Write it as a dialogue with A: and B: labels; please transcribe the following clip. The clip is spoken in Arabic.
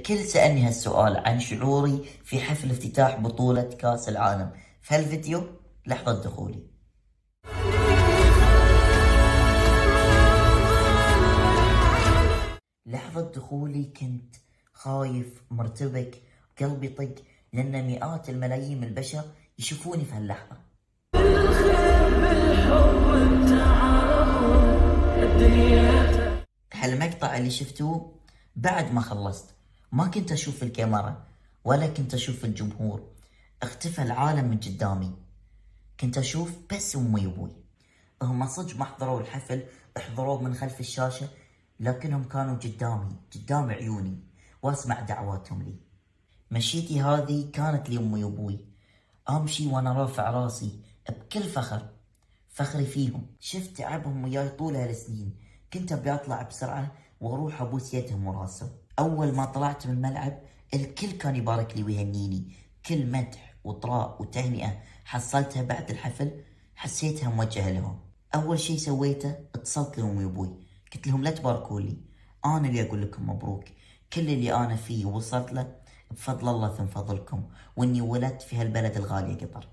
A: الكل سألني هالسؤال عن شعوري في حفل افتتاح بطولة كأس العالم. في هالفيديو لحظة دخولي. لحظة دخولي كنت خايف مرتبك، قلبي طق، لأن مئات الملايين من البشر يشوفوني في هاللحظة. هالمقطع اللي شفتوه بعد ما خلصت ما كنت أشوف الكاميرا ولا كنت أشوف الجمهور، اختفى العالم من قدامي، كنت أشوف بس أمي وأبوي. هم صدق ما حضروا الحفل، حضروه من خلف الشاشة، لكنهم كانوا قدام عيوني واسمع دعواتهم لي. مشيتي هذه كانت لأمي وأبوي، أمشي وأنا رافع راسي بكل فخر، فخري فيهم. شفت تعبهم وياي طول هالسنين، كنت أبي أطلع بسرعة وأروح أبوس يدهم وراسهم. أول ما طلعت من الملعب الكل كان يبارك لي ويهنيني، كل مدح وطراء وتهنئة حصلتها بعد الحفل حسيتها موجهة لهم. أول شي سويته اتصلت لأمي وأبوي، قلت لهم لا تباركوا لي، أنا اللي أقول لكم مبروك، كل اللي أنا فيه وصلت له بفضل الله ثم فضلكم، وإني ولدت في هالبلد الغالية قطر.